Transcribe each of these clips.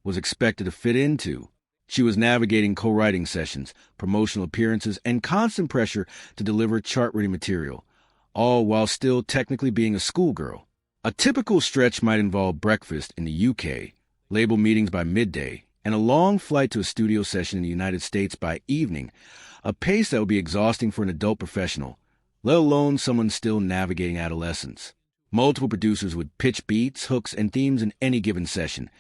was expected to fit into. She was navigating co-writing sessions, promotional appearances, and constant pressure to deliver chart-ready material, all while still technically being a schoolgirl. A typical stretch might involve breakfast in the UK, label meetings by midday, and a long flight to a studio session in the United States by evening, a pace that would be exhausting for an adult professional, let alone someone still navigating adolescence. Multiple producers would pitch beats, hooks, and themes in any given session,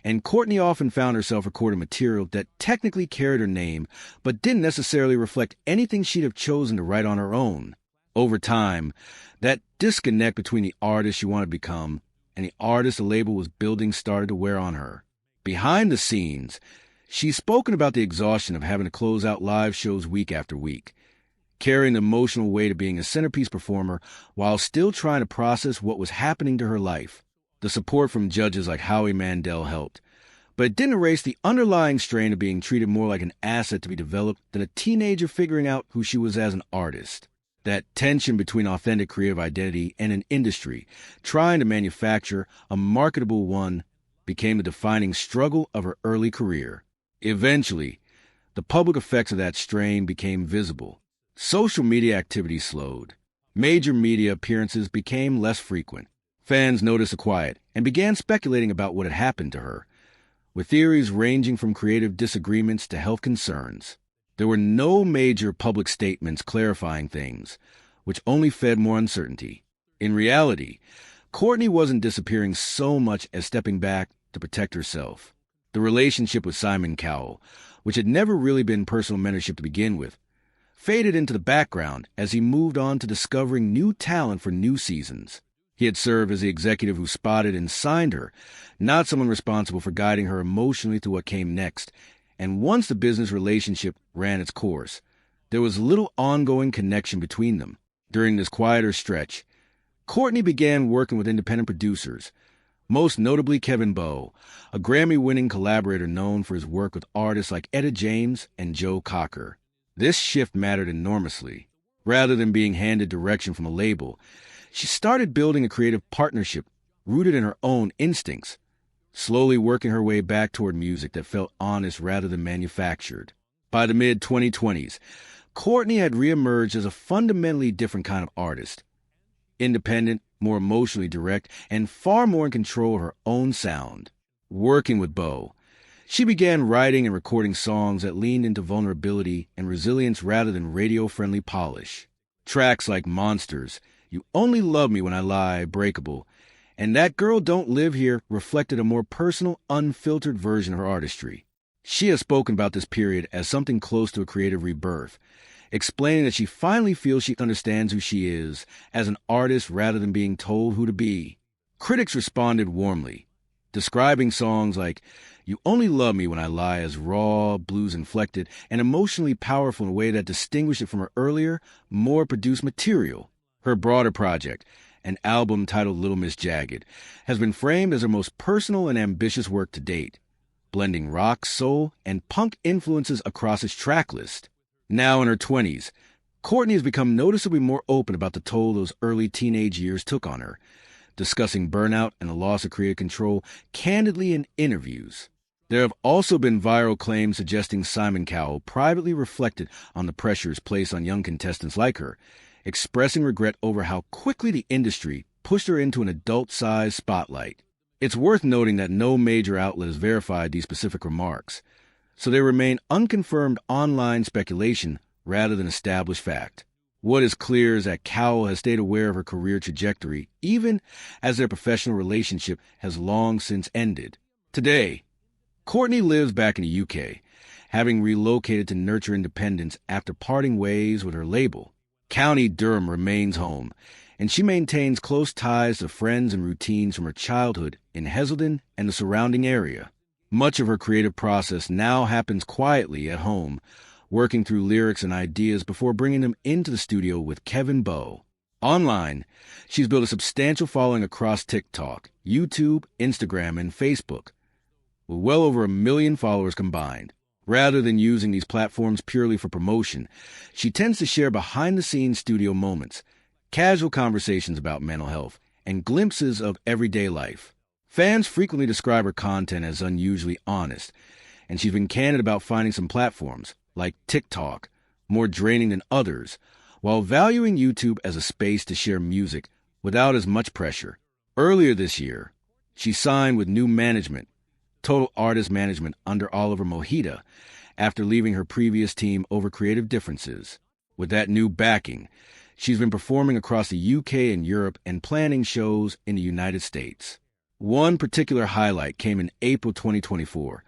and Courtney often found herself recording material that technically carried her name, but didn't necessarily reflect anything she'd have chosen to write on her own. Over time, that disconnect between the artist she wanted to become and the artist the label was building started to wear on her. Behind the scenes, she's spoken about the exhaustion of having to close out live shows week after week, carrying the emotional weight of being a centerpiece performer while still trying to process what was happening to her life. The support from judges like Howie Mandel helped, but it didn't erase the underlying strain of being treated more like an asset to be developed than a teenager figuring out who she was as an artist. That tension between authentic creative identity and an industry trying to manufacture a marketable one became the defining struggle of her early career. Eventually, the public effects of that strain became visible. Social media activity slowed. Major media appearances became less frequent. Fans noticed the quiet and began speculating about what had happened to her, with theories ranging from creative disagreements to health concerns. There were no major public statements clarifying things, which only fed more uncertainty. In reality, Courtney wasn't disappearing so much as stepping back to protect herself. The relationship with Simon Cowell, which had never really been personal mentorship to begin with, faded into the background as he moved on to discovering new talent for new seasons. He had served as the executive who spotted and signed her, not someone responsible for guiding her emotionally through what came next. And once the business relationship ran its course, there was little ongoing connection between them. During this quieter stretch, Courtney began working with independent producers, most notably Kevin Bowe, a Grammy-winning collaborator known for his work with artists like Etta James and Joe Cocker. This shift mattered enormously. Rather than being handed direction from a label, she started building a creative partnership rooted in her own instincts, slowly working her way back toward music that felt honest rather than manufactured. By the mid-2020s, Courtney had reemerged as a fundamentally different kind of artist. Independent, more emotionally direct, and far more in control of her own sound. Working with Bowe, she began writing and recording songs that leaned into vulnerability and resilience rather than radio-friendly polish. Tracks like Monsters, You Only Love Me When I Lie, Breakable, and That Girl Don't Live Here reflected a more personal, unfiltered version of her artistry. She has spoken about this period as something close to a creative rebirth, explaining that she finally feels she understands who she is as an artist rather than being told who to be. Critics responded warmly, describing songs like You Only Love Me When I Lie as raw, blues-inflected, and emotionally powerful in a way that distinguished it from her earlier, more produced material. Her broader project, an album titled Little Miss Jagged, has been framed as her most personal and ambitious work to date, blending rock, soul, and punk influences across its track list. Now in her 20s, Courtney has become noticeably more open about the toll those early teenage years took on her, discussing burnout and the loss of creative control candidly in interviews. There have also been viral claims suggesting Simon Cowell privately reflected on the pressures placed on young contestants like her, expressing regret over how quickly the industry pushed her into an adult-sized spotlight. It's worth noting that no major outlet has verified these specific remarks, so they remain unconfirmed online speculation rather than established fact. What is clear is that Cowell has stayed aware of her career trajectory, even as their professional relationship has long since ended. Today, Courtney lives back in the UK, having relocated to nurture independence after parting ways with her label. County Durham remains home, and she maintains close ties to friends and routines from her childhood in Heselden and the surrounding area. Much of her creative process now happens quietly at home, working through lyrics and ideas before bringing them into the studio with Kevin Bowe. Online, she's built a substantial following across TikTok, YouTube, Instagram, and Facebook, with well over 1 million followers combined. Rather than using these platforms purely for promotion, she tends to share behind-the-scenes studio moments, casual conversations about mental health, and glimpses of everyday life. Fans frequently describe her content as unusually honest, and she's been candid about finding some platforms, like TikTok, more draining than others, while valuing YouTube as a space to share music without as much pressure. Earlier this year, she signed with new management, Total Artist Management under Oliver Mojita, after leaving her previous team over creative differences. With that new backing, she's been performing across the UK and Europe and planning shows in the United States. One particular highlight came in April 2024,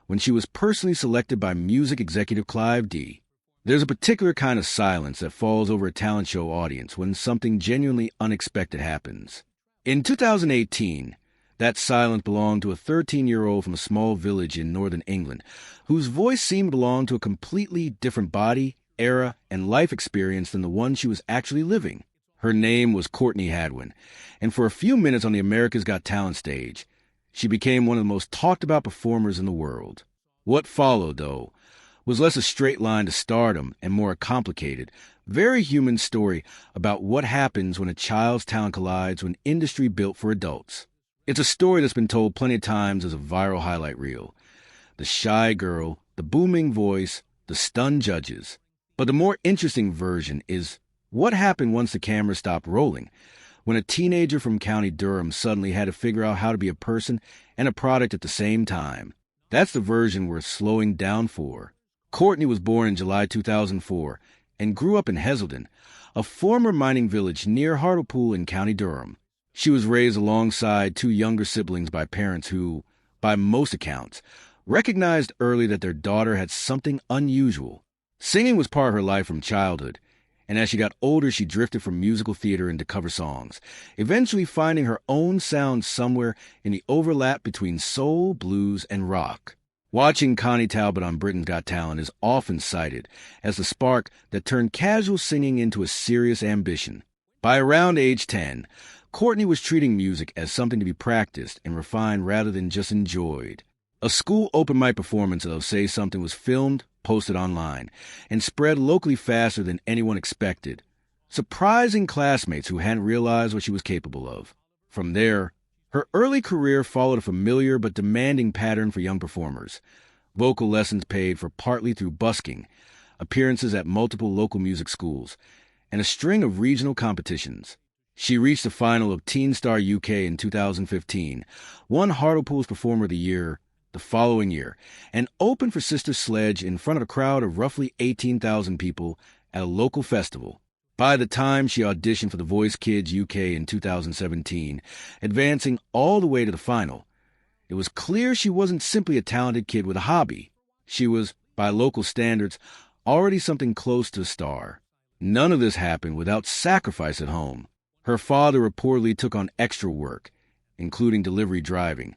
when she was personally selected by music executive Clive D. There's a particular kind of silence that falls over a talent show audience when something genuinely unexpected happens. In 2018, that silence belonged to a 13-year-old from a small village in northern England, whose voice seemed to belong to a completely different body, era, and life experience than the one she was actually living. Her name was Courtney Hadwin, and for a few minutes on the America's Got Talent stage, she became one of the most talked-about performers in the world. What followed, though, was less a straight line to stardom and more a complicated, very human story about what happens when a child's talent collides with an industry built for adults. It's a story that's been told plenty of times as a viral highlight reel. The shy girl, the booming voice, the stunned judges. But the more interesting version is what happened once the camera stopped rolling, when a teenager from County Durham suddenly had to figure out how to be a person and a product at the same time. That's the version we're slowing down for. Courtney was born in July 2004 and grew up in Heselden, a former mining village near Hartlepool in County Durham. She was raised alongside two younger siblings by parents who, by most accounts, recognized early that their daughter had something unusual. Singing was part of her life from childhood, and as she got older, she drifted from musical theater into cover songs, eventually finding her own sound somewhere in the overlap between soul, blues, and rock. Watching Connie Talbot on Britain's Got Talent is often cited as the spark that turned casual singing into a serious ambition. By around age 10, Courtney was treating music as something to be practiced and refined rather than just enjoyed. A school open mic performance of Say Something was filmed, posted online, and spread locally faster than anyone expected, surprising classmates who hadn't realized what she was capable of. From there, her early career followed a familiar but demanding pattern for young performers. Vocal lessons paid for partly through busking, appearances at multiple local music schools, and a string of regional competitions. She reached the final of Teen Star UK in 2015, won Hartlepool's Performer of the Year the following year, and opened for Sister Sledge in front of a crowd of roughly 18,000 people at a local festival. By the time she auditioned for The Voice Kids UK in 2017, advancing all the way to the final, it was clear she wasn't simply a talented kid with a hobby. She was, by local standards, already something close to a star. None of this happened without sacrifice at home. Her father reportedly took on extra work, including delivery driving,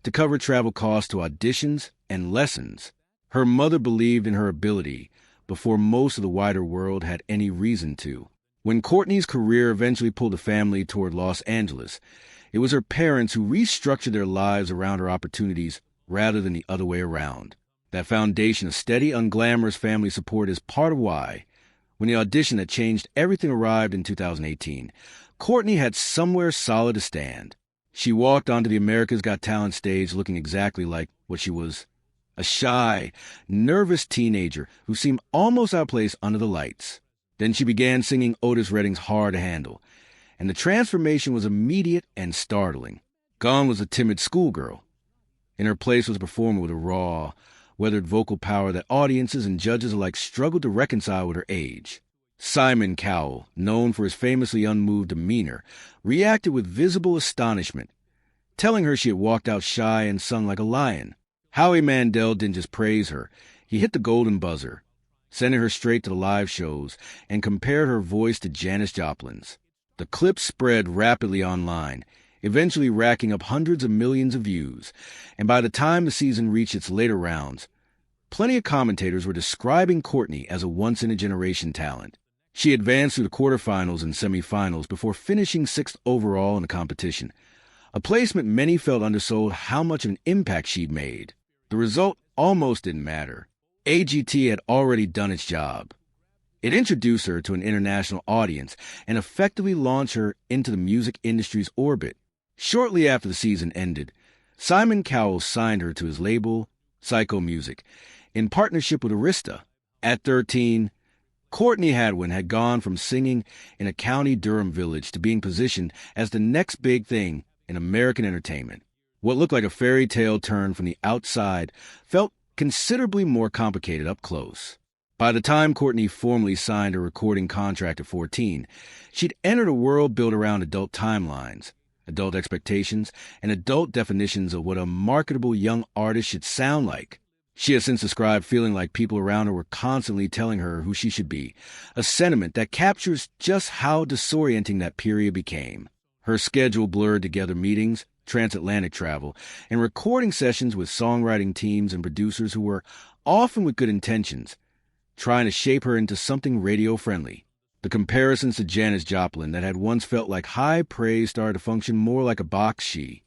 to cover travel costs to auditions and lessons. Her mother believed in her ability before most of the wider world had any reason to. When Courtney's career eventually pulled the family toward Los Angeles, it was her parents who restructured their lives around her opportunities rather than the other way around. That foundation of steady, unglamorous family support is part of why, when the audition that changed everything arrived in 2018, Courtney had somewhere solid to stand. She walked onto the America's Got Talent stage looking exactly like what she was, a shy, nervous teenager who seemed almost outplaced under the lights. Then she began singing Otis Redding's Hard to Handle, and the transformation was immediate and startling. Gone was a timid schoolgirl. In her place was a performer with a raw, weathered vocal power that audiences and judges alike struggled to reconcile with her age. Simon Cowell, known for his famously unmoved demeanor, reacted with visible astonishment, telling her she had walked out shy and sung like a lion. Howie Mandel didn't just praise her, he hit the golden buzzer, sending her straight to the live shows and compared her voice to Janis Joplin's. The clip spread rapidly online, eventually racking up hundreds of millions of views, and by the time the season reached its later rounds, plenty of commentators were describing Courtney as a once-in-a-generation talent. She advanced through the quarterfinals and semifinals before finishing 6th overall in the competition, a placement many felt undersold how much of an impact she'd made. The result almost didn't matter. AGT had already done its job. It introduced her to an international audience and effectively launched her into the music industry's orbit. Shortly after the season ended, Simon Cowell signed her to his label, Psycho Music, in partnership with Arista. At 13, Courtney Hadwin had gone from singing in a county Durham village to being positioned as the next big thing in American entertainment. What looked like a fairy tale turn from the outside felt considerably more complicated up close. By the time Courtney formally signed a recording contract at 14, she'd entered a world built around adult timelines, adult expectations, and adult definitions of what a marketable young artist should sound like. She has since described feeling like people around her were constantly telling her who she should be, a sentiment that captures just how disorienting that period became. Her schedule blurred together meetings, transatlantic travel, and recording sessions with songwriting teams and producers who were, often with good intentions, trying to shape her into something radio-friendly. The comparisons to Janis Joplin that had once felt like high praise started to function more like a box she